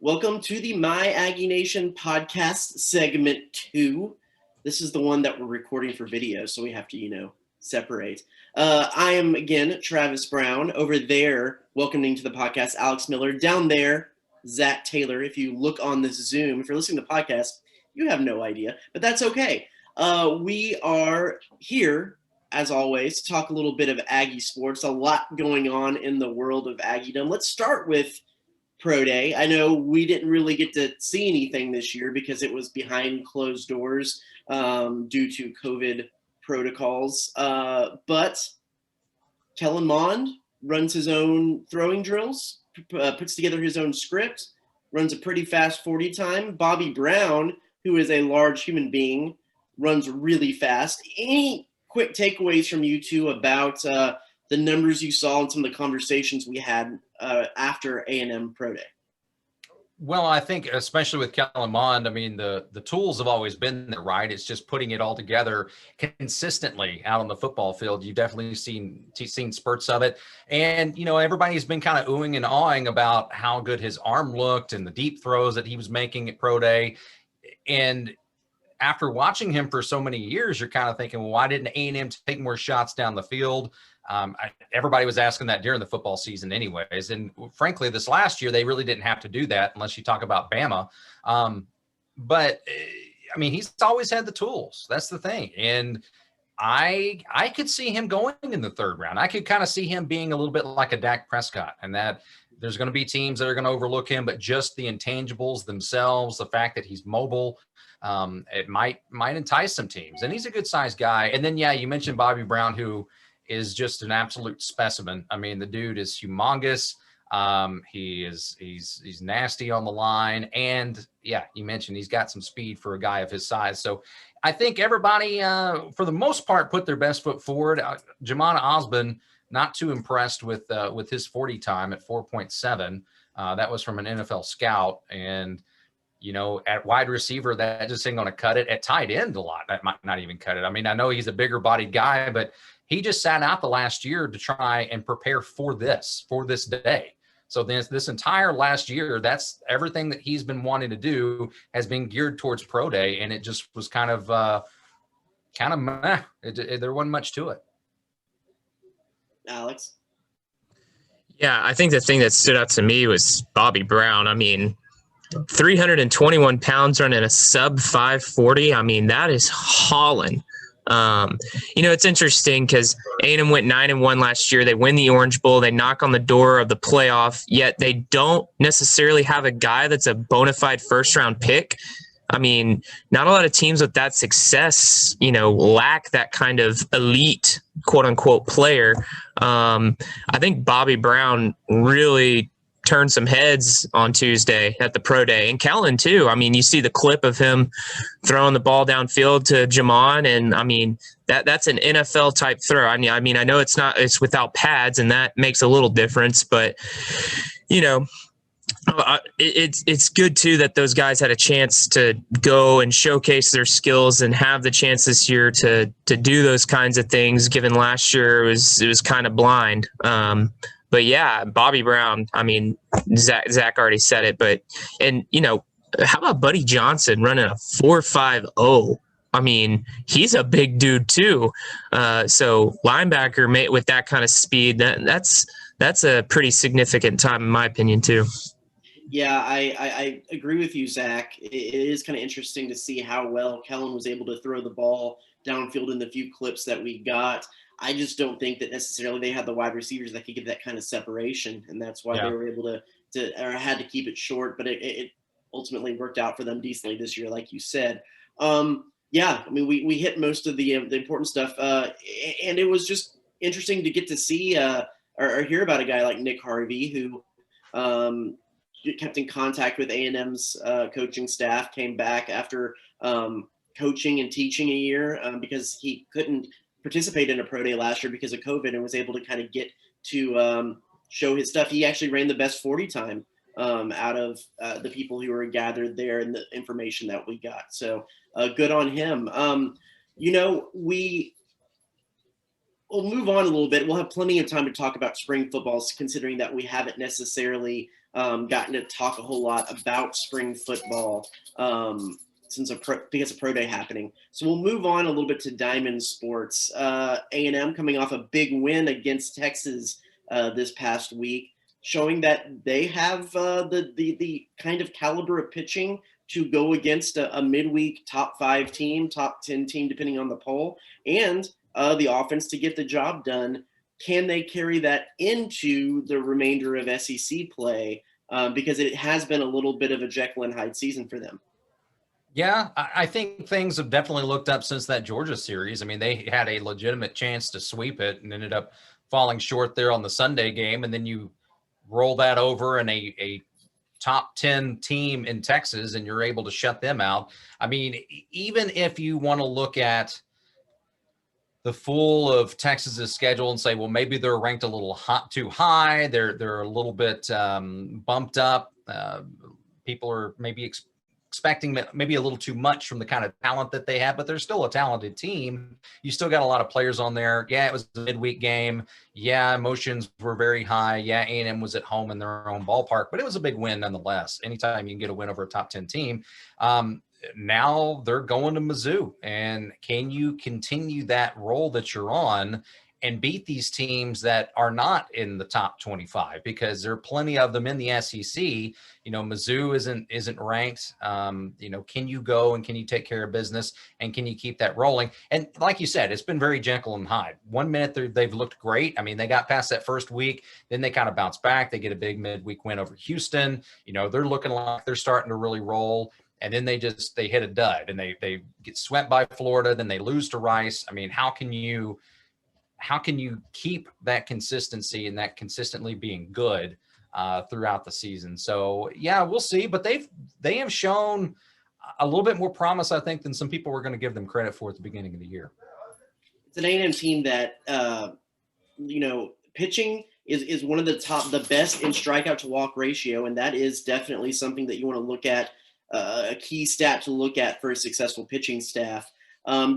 Welcome to the My Aggie Nation Podcast segment 2. This is the one that we're recording for video, so we have to, separate. I am, again, Travis Brown. Over there, welcoming to the podcast, Alex Miller. Down there, Zach Taylor. If you look on this Zoom, if you're listening to the podcast, you have no idea, but that's okay. We are here, as always, to talk a little bit of Aggie sports. A lot going on in the world of Aggiedom. Let's start with Pro Day. I know we didn't really get to see anything this year because it was behind closed doors due to COVID protocols. But Kellen Mond runs his own throwing drills, puts together his own script, runs a pretty fast 40 time. Bobby Brown, who is a large human being, runs really fast. Any quick takeaways from you two about the numbers you saw and some of the conversations we had after A&M Pro Day? Well, I think especially with Kellen Mond, I mean, the tools have always been there, right? It's just putting it all together consistently out on the football field. You've definitely seen spurts of it. And, everybody's been kind of oohing and awing about how good his arm looked and the deep throws that he was making at Pro Day. And after watching him for so many years, you're kind of thinking, well, why didn't A&M take more shots down the field? Everybody was asking that during the football season anyways. And frankly, this last year, they really didn't have to do that unless you talk about Bama. But I mean, he's always had the tools. That's the thing. And I could see him going in the third round. I could kind of see him being a little bit like a Dak Prescott, and that there's going to be teams that are going to overlook him, but just the intangibles themselves, the fact that he's mobile, it might entice some teams. And he's a good sized guy. And then, you mentioned Bobby Brown, who is just an absolute specimen. I mean, the dude is humongous. He's nasty on the line. And you mentioned he's got some speed for a guy of his size. So I think everybody, for the most part, put their best foot forward. Jamon Osborne, not too impressed with his 40 time at 4.7. That was from an NFL scout. And, at wide receiver, that just ain't going to cut it. At tight end, a lot. That might not even cut it. I mean, I know he's a bigger bodied guy, but he just sat out the last year to try and prepare for this day. So this entire last year, that's everything that he's been wanting to do has been geared towards Pro Day. And it just was kind of meh. There wasn't much to it. Alex? Yeah, I think the thing that stood out to me was Bobby Brown. I mean, 321 pounds running a sub 540. I mean, that is hauling. It's interesting because A&M went 9-1 last year. They win the Orange Bowl. They knock on the door of the playoff, yet they don't necessarily have a guy that's a bona fide first-round pick. I mean, not a lot of teams with that success, lack that kind of elite, quote-unquote, player. I think Bobby Brown really turned some heads on Tuesday at the Pro Day, and Kellen too. I mean, you see the clip of him throwing the ball downfield to Jamon, and I mean that's an NFL type throw. I mean, I know it's without pads, and that makes a little difference, but it's good too that those guys had a chance to go and showcase their skills and have the chance this year to do those kinds of things. Given last year it was kind of blind. But Bobby Brown, I mean, Zach already said it, how about Buddy Johnson running a 4.50? I mean, he's a big dude too. So linebacker with that kind of speed, that's a pretty significant time in my opinion too. Yeah, I agree with you, Zach. It is kind of interesting to see how well Kellen was able to throw the ball downfield in the few clips that we got. I just don't think that necessarily they had the wide receivers that could give that kind of separation, and that's why they were able to or had to keep it short. But it ultimately worked out for them decently this year, like you said. I mean, we hit most of the important stuff, and it was just interesting to get to see or hear about a guy like Nick Harvey who kept in contact with A&M's coaching staff, came back after coaching and teaching a year because he couldn't participate in a Pro Day last year because of COVID, and was able to kind of get to show his stuff. He actually ran the best 40 time out of the people who were gathered there and the information that we got. So good on him. We'll move on a little bit. We'll have plenty of time to talk about spring footballs, considering that we haven't necessarily gotten to talk a whole lot about spring football because of pro day happening. So we'll move on a little bit to Diamond Sports. A&M coming off a big win against Texas this past week, showing that they have the kind of caliber of pitching to go against a midweek top 5 team, top 10 team, depending on the poll, and the offense to get the job done. Can they carry that into the remainder of SEC play? Because it has been a little bit of a Jekyll and Hyde season for them. Yeah, I think things have definitely looked up since that Georgia series. I mean, they had a legitimate chance to sweep it and ended up falling short there on the Sunday game. And then you roll that over in a top 10 team in Texas and you're able to shut them out. I mean, even if you want to look at the full of Texas's schedule and say, well, maybe they're ranked a little too high. They're a little bit bumped up. People are maybe expecting maybe a little too much from the kind of talent that they have, but they're still a talented team. You still got a lot of players on there. Yeah, it was a midweek game. Yeah, emotions were very high. Yeah, A&M was at home in their own ballpark, but it was a big win nonetheless. Anytime you can get a win over a top 10 team. Now they're going to Mizzou, and can you continue that role that you're on and beat these teams that are not in the top 25, because there are plenty of them in the SEC. You know, Mizzou isn't ranked. You know, can you go and can you take care of business and can you keep that rolling? And like you said, it's been very Jekyll and Hyde. 1 minute they've looked great. I mean, they got past that first week, then they kind of bounce back. They get a big midweek win over Houston. You know, they're looking like they're starting to really roll. And then they hit a dud and they get swept by Florida. Then they lose to Rice. I mean, how can you keep that consistency and that consistently being good throughout the season? So yeah, we'll see. But they have shown a little bit more promise, I think, than some people were going to give them credit for at the beginning of the year. It's an A&M team that you know, pitching is one of the best in strikeout to walk ratio, and that is definitely something that you want to look at. A key stat to look at for a successful pitching staff.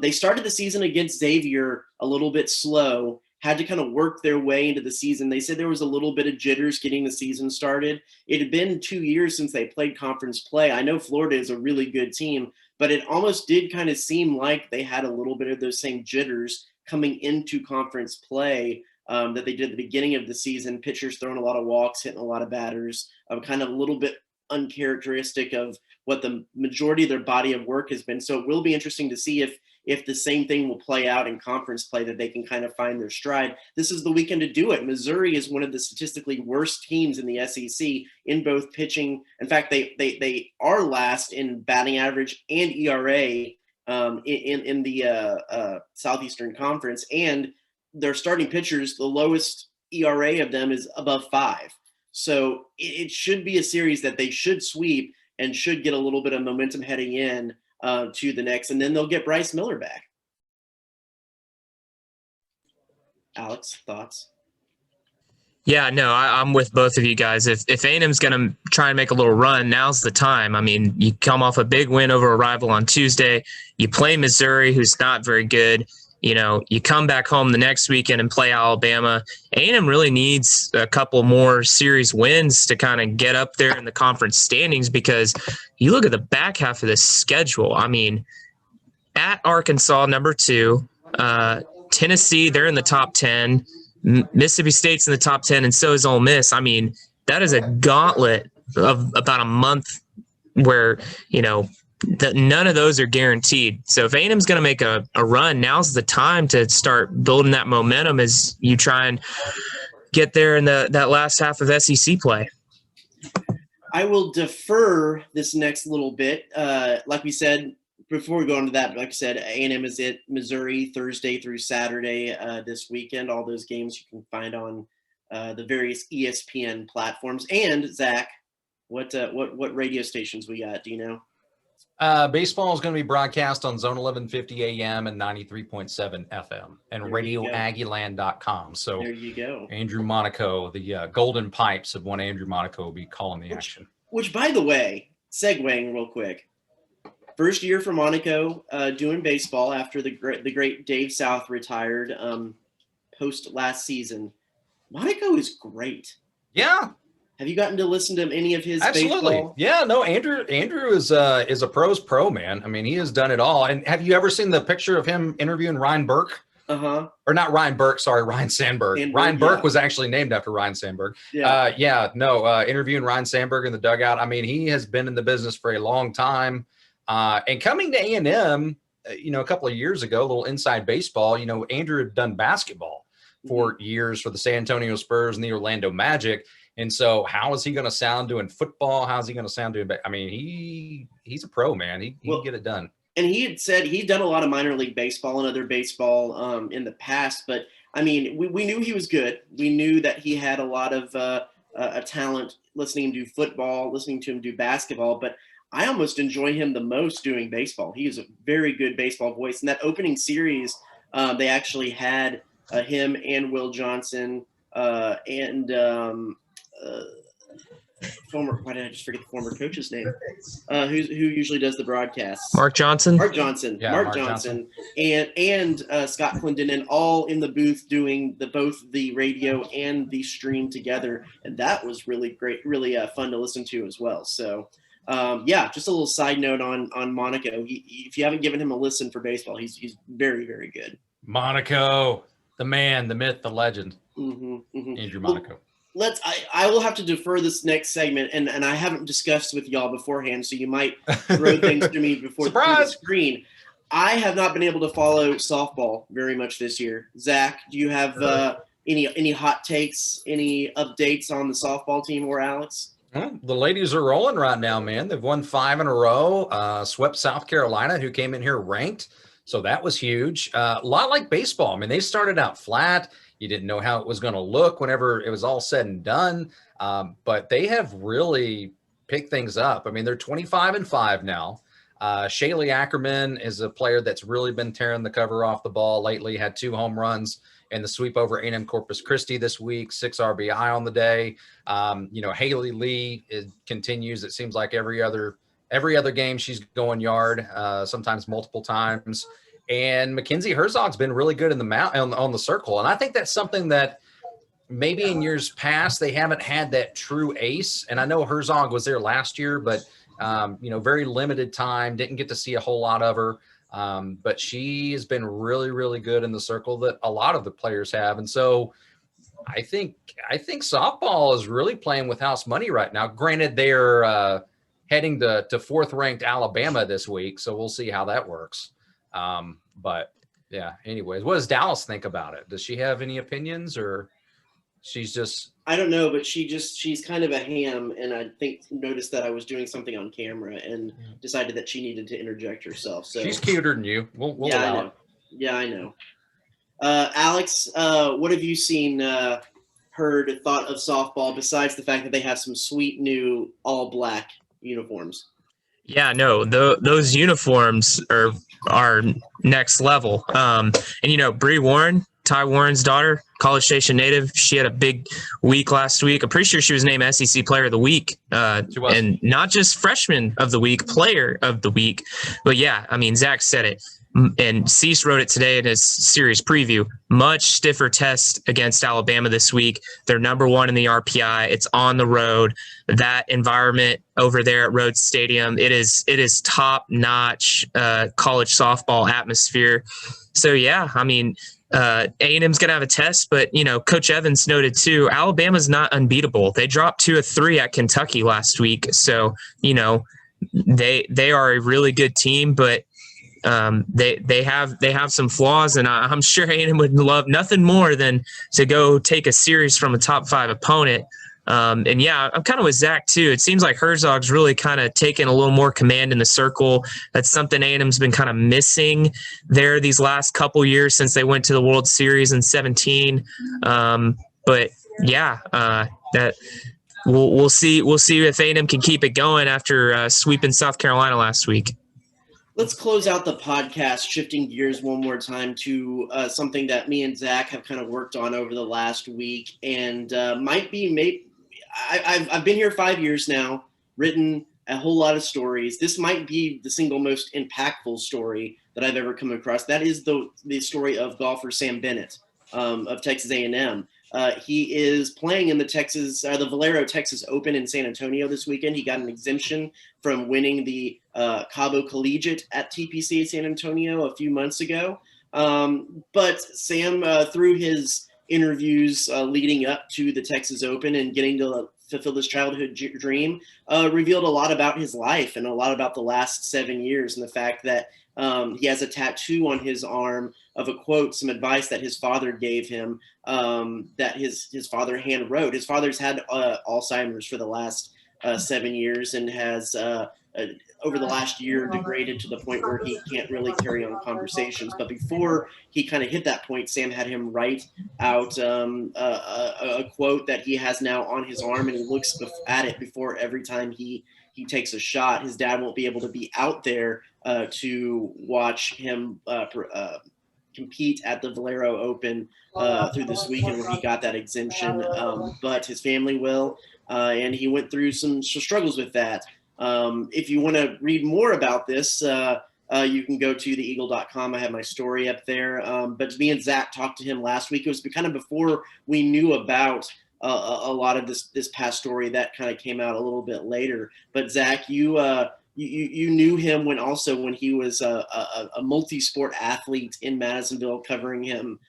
They started the season against Xavier a little bit slow, had to kind of work their way into the season. They said there was a little bit of jitters getting the season started. It had been 2 years since they played conference play. I know Florida is a really good team, but it almost did kind of seem like they had a little bit of those same jitters coming into conference play that they did at the beginning of the season. Pitchers throwing a lot of walks, hitting a lot of batters, kind of a little bit uncharacteristic of what the majority of their body of work has been. So it will be interesting to see if the same thing will play out in conference play, that they can kind of find their stride. This is the weekend to do it. Missouri is one of the statistically worst teams in the SEC in both pitching. In fact, they are last in batting average and ERA in the Southeastern Conference, and their starting pitchers, the lowest ERA of them is above 5. So it should be a series that they should sweep and should get a little bit of momentum heading in to the next, and then they'll get Bryce Miller back. Alex, thoughts? Yeah, no, I'm with both of you guys. If A&M's going to try and make a little run, now's the time. I mean, you come off a big win over a rival on Tuesday. You play Missouri, who's not very good. You know, you come back home the next weekend and play Alabama. A&M really needs a couple more series wins to kind of get up there in the conference standings, because you look at the back half of this schedule. I mean, at Arkansas, number 2, Tennessee, they're in the top 10. Mississippi State's in the top 10, and so is Ole Miss. I mean, that is a gauntlet of about a month where, you know, none of those are guaranteed. So if A&M's going to make a run, now's the time to start building that momentum as you try and get there in that last half of SEC play. I will defer this next little bit. Like we said, before we go into that, like I said, A&M is at Missouri Thursday through Saturday this weekend. All those games you can find on the various ESPN platforms. And Zach, what radio stations we got? Do you know? Baseball is going to be broadcast on Zone 1150 AM and 93.7 FM and RadioAggieland.com. So there you go. Andrew Monaco, the Golden Pipes of one Andrew Monaco, will be calling the action. Which, by the way, segueing real quick, first year for Monaco doing baseball after the great Dave South retired post last season. Monaco is great. Yeah. Have you gotten to listen to any of his Absolutely. baseball? Yeah, no, Andrew is a pro's pro, man. I mean, he has done it all. And have you ever seen the picture of him interviewing Ryan Burke? Uh-huh. Or not Ryan Burke, sorry, Ryan Sandberg. Ryan Burke was actually named after Ryan Sandberg. Interviewing Ryan Sandberg in the dugout. I mean, he has been in the business for a long time. And coming to A&M, a couple of years ago, a little inside baseball, Andrew had done basketball for years for the San Antonio Spurs and the Orlando Magic. And so how is he going to sound doing football? How's he going to sound doing – I mean, he's a pro, man. He can get it done. And he had said he'd done a lot of minor league baseball and other baseball in the past. But, I mean, we knew he was good. We knew that he had a lot of a talent listening to him do football, listening to him do basketball. But I almost enjoy him the most doing baseball. He is a very good baseball voice. In that opening series, they actually had him and Will Johnson why did I just forget the former coach's name? Who usually does the broadcasts? Mark Johnson. Yeah, Mark Johnson. And Scott Clinton, all in the booth doing both the radio and the stream together, and that was really great, really fun to listen to as well. So, just a little side note on Monaco. If you haven't given him a listen for baseball, he's very, very good. Monaco, the man, the myth, the legend, Andrew Monaco. Well, I will have to defer this next segment, and I haven't discussed with y'all beforehand, so you might throw things to me before the screen. I have not been able to follow softball very much this year. Zach, do you have any hot takes, any updates on the softball team, or Alex? Well, the ladies are rolling right now, man. They've won 5 in a row, swept South Carolina, who came in here ranked. So that was huge. A lot like baseball. I mean, they started out flat. You didn't know how it was going to look whenever it was all said and done. But they have really picked things up. I mean, they're 25-5 now. Shaylee Ackerman is a player that's really been tearing the cover off the ball lately, had 2 home runs in the sweep over A&M Corpus Christi this week, 6 RBI on the day. Haley Lee continues. It seems like every other game she's going yard, sometimes multiple times. And Mackenzie Herzog's been really good in on the circle. And I think that's something that maybe in years past they haven't had that true ace. And I know Herzog was there last year, but very limited time, didn't get to see a whole lot of her. But she has been really, really good in the circle that a lot of the players have. And so I think softball is really playing with house money right now. Granted, they're heading to 4th ranked Alabama this week, so we'll see how that works. But yeah, anyways, what does Dallas think about it? Does she have any opinions, or she's just, I don't know, but she's kind of a ham, and I think noticed that I was doing something on camera and decided that she needed to interject herself. So she's cuter than you. We'll allow it. Yeah, I know. Alex, what have you seen, heard, thought of softball besides the fact that they have some sweet new all black uniforms? Yeah, no, those uniforms are next level. Bree Warren, Ty Warren's daughter, College Station native, she had a big week last week. I'm pretty sure she was named SEC Player of the Week. She was. And not just Freshman of the Week, Player of the Week. But yeah, I mean, Zach said it. And Cease wrote it today in his series preview. Much stiffer test against Alabama this week. They're number 1 in the RPI. It's on the road. That environment over there at Rhodes Stadium, it is top-notch college softball atmosphere. So yeah, I mean, A&M's gonna have a test, but Coach Evans noted too, Alabama's not unbeatable. They dropped 2 of 3 at Kentucky last week, so they are a really good team, but they have some flaws, and I'm sure A&M would love nothing more than to go take a series from a top 5 opponent. And yeah, I'm kind of with Zach too. It seems like Herzog's really kind of taken a little more command in the circle. That's something A&M's been kind of missing there these last couple years since they went to the World Series in 2017. But yeah, that we'll see if A&M can keep it going after sweeping South Carolina last week. Let's close out the podcast, shifting gears one more time to something that me and Zach have kind of worked on over the last week, and I've been here 5 years now, written a whole lot of stories. This might be the single most impactful story that I've ever come across. That is the story of golfer Sam Bennett of Texas A&M. He is playing in the Valero Texas Open in San Antonio this weekend. He got an exemption from winning the Cabo Collegiate at TPC San Antonio a few months ago. But Sam, through his interviews leading up to the Texas Open and getting to fulfill this childhood dream, revealed a lot about his life and a lot about the last 7 years, and the fact that he has a tattoo on his arm of a quote, some advice that his father gave him, that his father hand wrote. His father's had Alzheimer's for the last 7 years and has over the last year degraded to the point where he can't really carry on conversations. But before he kind of hit that point, Sam had him write out a quote that he has now on his arm, and he looks at it before every time he takes a shot. His dad won't be able to be out there to watch him compete at the Valero Open through this weekend where he got that exemption, but his family will, and he went through some struggles with that. If you want to read more about this, you can go to theeagle.com. I have my story up there. But me and Zach talked to him last week. It was kind of before we knew about a lot of this past story that kind of came out a little bit later. But Zach, you knew him when he was a multi-sport athlete in Madisonville, covering him,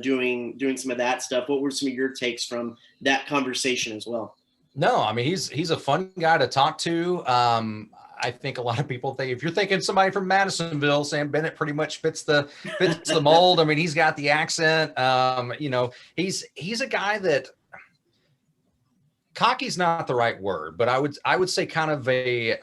doing some of that stuff. What were some of your takes from that conversation as well? No, I mean, he's a fun guy to talk to. I think a lot of people think, if you're thinking somebody from Madisonville, Sam Bennett pretty much fits the mold. I mean, he's got the accent. He's a guy that, cocky's not the right word, but I would say kind of a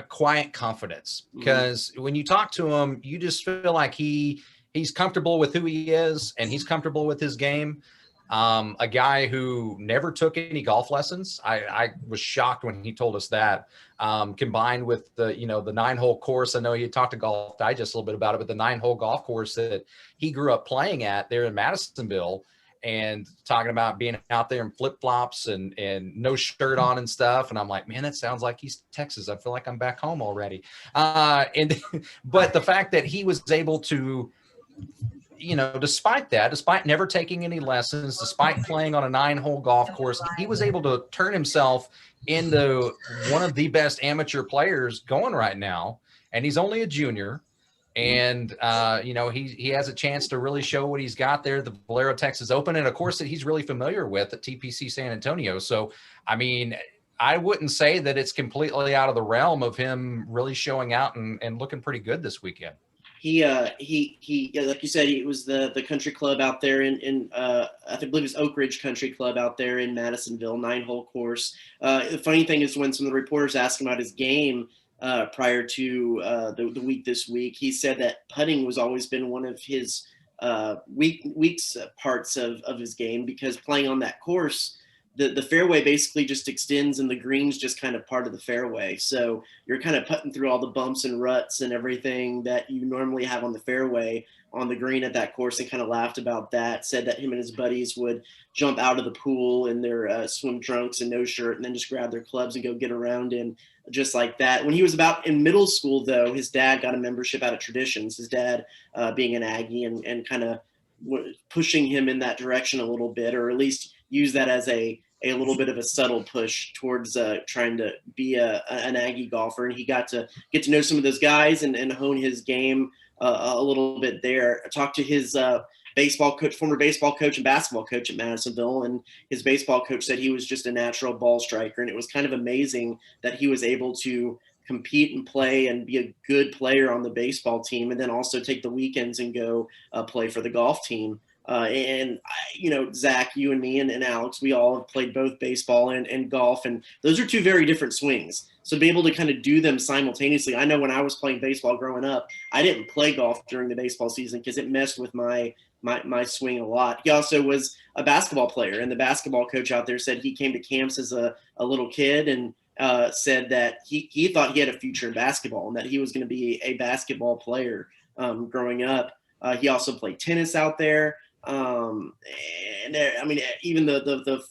quiet confidence, because when you talk to him, you just feel like he's comfortable with who he is and he's comfortable with his game. A guy who never took any golf lessons. I was shocked when he told us that, combined with the 9-hole course. I know he had talked to Golf Digest a little bit about it, but the 9-hole golf course that he grew up playing at there in Madisonville, and talking about being out there in flip-flops and no shirt on and stuff. And I'm like, man, that sounds like East Texas. I feel like I'm back home already. But the fact that he was able to, despite never taking any lessons, despite playing on a 9-hole golf course, he was able to turn himself into one of the best amateur players going right now. And he's only a junior. And, he has a chance to really show what he's got there, the Valero Texas Open, and of course that he's really familiar with at TPC San Antonio. So, I mean, I wouldn't say that it's completely out of the realm of him really showing out and looking pretty good this weekend. He like you said, it was the country club out there in I believe it was Oak Ridge Country Club out there in Madisonville, 9-hole course. The funny thing is, when some of the reporters asked him about his game prior to the week this week, he said that putting was always been one of his weak parts of his game, because playing on that course, the fairway basically just extends and the green's just kind of part of the fairway. So you're kind of putting through all the bumps and ruts and everything that you normally have on the fairway on the green at that course, and kind of laughed about that, said that him and his buddies would jump out of the pool in their swim trunks and no shirt, and then just grab their clubs and go get around in just like that. When he was about in middle school, though, his dad got a membership out of Traditions, his dad being an Aggie, and kind of pushing him in that direction a little bit, or at least use that as a little bit of a subtle push towards trying to be an Aggie golfer. And he got to get to know some of those guys and hone his game a little bit there. I talked to his former baseball coach and basketball coach at Madisonville, and his baseball coach said he was just a natural ball striker. And it was kind of amazing that he was able to compete and play and be a good player on the baseball team, and then also take the weekends and go play for the golf team. Zach, you and me and Alex, we all have played both baseball and golf, and those are two very different swings. So to be able to kind of do them simultaneously. I know when I was playing baseball growing up, I didn't play golf during the baseball season because it messed with my swing a lot. He also was a basketball player, and the basketball coach out there said he came to camps as a little kid and said that he thought he had a future in basketball and that he was going to be a basketball player growing up. He also played tennis out there. Even the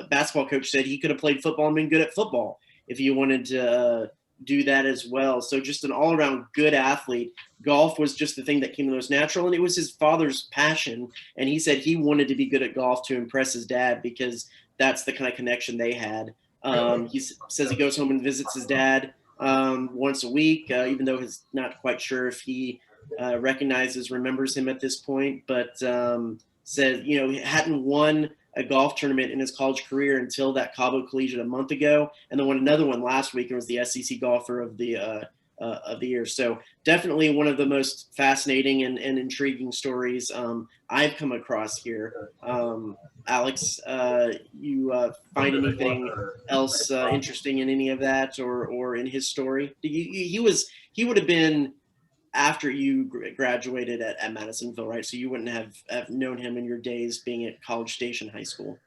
basketball coach said he could have played football and been good at football if he wanted to do that as well. So just an all-around good athlete. Golf was just the thing that came the most natural, and it was his father's passion. And he said he wanted to be good at golf to impress his dad because that's the kind of connection they had. He says he goes home and visits his dad once a week, even though he's not quite sure if he remembers him at this point, but said, he hadn't won a golf tournament in his college career until that Cabo Collegiate a month ago, and then won another one last week and was the SEC golfer of the year. So definitely one of the most fascinating and intriguing stories I've come across here. Alex, you find anything else interesting in any of that or in his story? He would have been after you graduated at Madisonville, right? So you wouldn't have known him in your days being at College Station High School.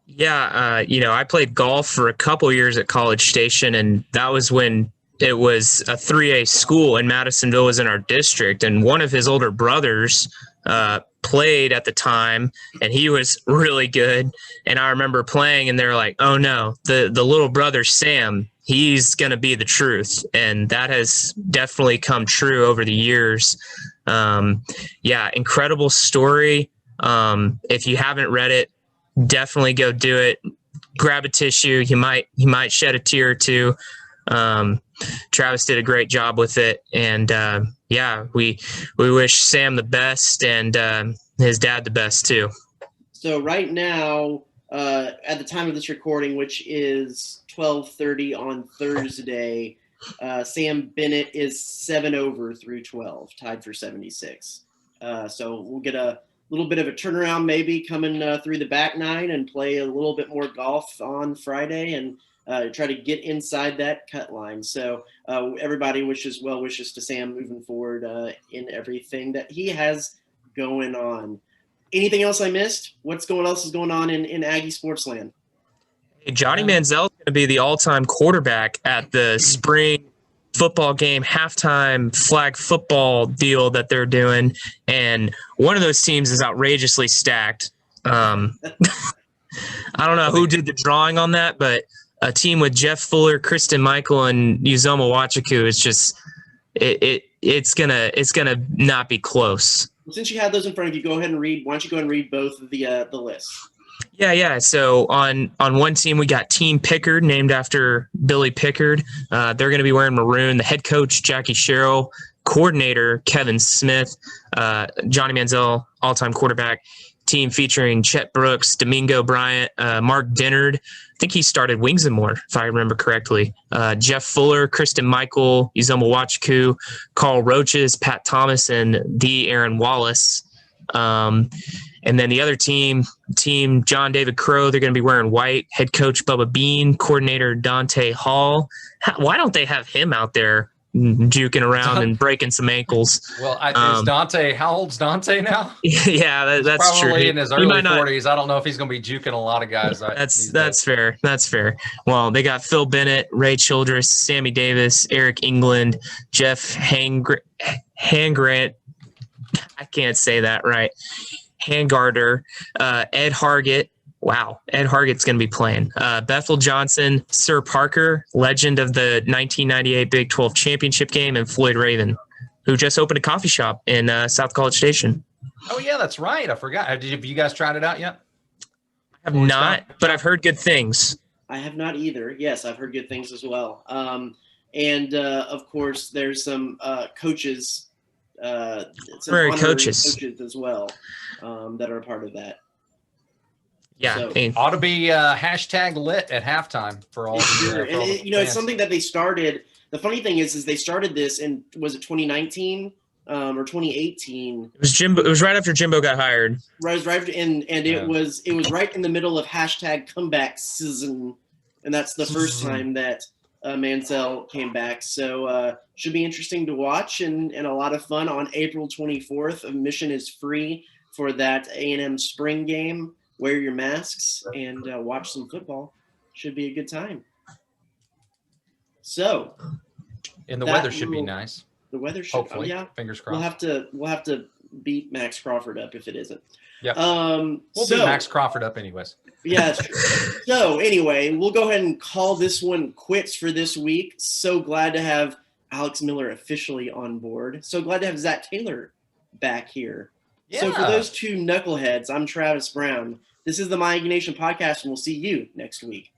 Yeah, I played golf for a couple years at College Station, and that was when it was a 3A school, and Madisonville was in our district. And one of his older brothers played at the time, and he was really good. And I remember playing, and they're like, "Oh no, the little brother Sam, he's going to be the truth." And that has definitely come true over the years. Incredible story. If you haven't read it, definitely go do it. Grab a tissue. You might shed a tear or two. Travis did a great job with it. And we wish Sam the best and his dad the best too. So right now, at the time of this recording, which is 12:30 on Thursday, Sam Bennett is 7 over through 12, tied for 76. So we'll get a little bit of a turnaround maybe coming through the back nine and play a little bit more golf on Friday and try to get inside that cut line. So everybody wishes well wishes to Sam moving forward in everything that he has going on. Anything else I missed? What else is going on in Aggie sports land? Hey, Johnny Manziel is going to be the all-time quarterback at the spring football game halftime flag football deal that they're doing, and one of those teams is outrageously stacked. I don't know who did the drawing on that, but a team with Jeff Fuller, Kristen Michael, and Uzoma Wachiku is just it's gonna not be close. Well, since you have those in front of you, go ahead and read. Why don't you go ahead and read both of the lists? Yeah. So on one team, we got Team Pickard, named after Billy Pickard. They're going to be wearing maroon. The head coach, Jackie Sherrill, coordinator, Kevin Smith, Johnny Manziel, all-time quarterback. Team featuring Chet Brooks, Domingo Bryant, Mark Dennard. I think he started Wings and More, if I remember correctly. Jeff Fuller, Kristen Michael, Uzoma Wachiku, Carl Roaches, Pat Thomas, and Aaron Wallace. And then the other team John David Crow, they're going to be wearing white. Head coach Bubba Bean, coordinator Dante Hall. Why don't they have him out there juking around and breaking some ankles? Well, is Dante, how old's Dante now? Yeah, that's probably true. Probably in his early 40s. I don't know if he's going to be juking a lot of guys. That's fair. That's fair. Well, they got Phil Bennett, Ray Childress, Sammy Davis, Eric England, Jeff Hangrant. I can't say that right. Hangarter, Ed Hargett. Wow, Ed Hargett's going to be playing. Bethel Johnson, Sir Parker, legend of the 1998 Big 12 championship game, and Floyd Raven, who just opened a coffee shop in South College Station. Oh, yeah, that's right. I forgot. Have you guys tried it out yet? I have not, but I've heard good things. I have not either. Yes, I've heard good things as well. And of course, there's some coaches. Some coaches as well that are a part of that. Yeah, so, ought to be hashtag lit at halftime for all. Sure. And it's something that they started. The funny thing is they started this in, was it 2019 or 2018? It was Jimbo. It was right after Jimbo got hired. Right, it was right in the middle of hashtag comeback season, and that's the first time that Manziel came back. So should be interesting to watch and a lot of fun on April 24th. Admission is free for that A&M spring game. Wear your masks and watch some football. Should be a good time. So, and the weather should be nice. The weather should, hopefully. Yeah. Fingers crossed. We'll have to beat Max Crawford up if it isn't. Yep. We'll beat Max Crawford up anyways. Yeah, that's true. So anyway, we'll go ahead and call this one quits for this week. So glad to have Alex Miller officially on board. So glad to have Zach Taylor back here. Yeah. So for those two knuckleheads, I'm Travis Brown. This is the My Aggie Nation Podcast, and we'll see you next week.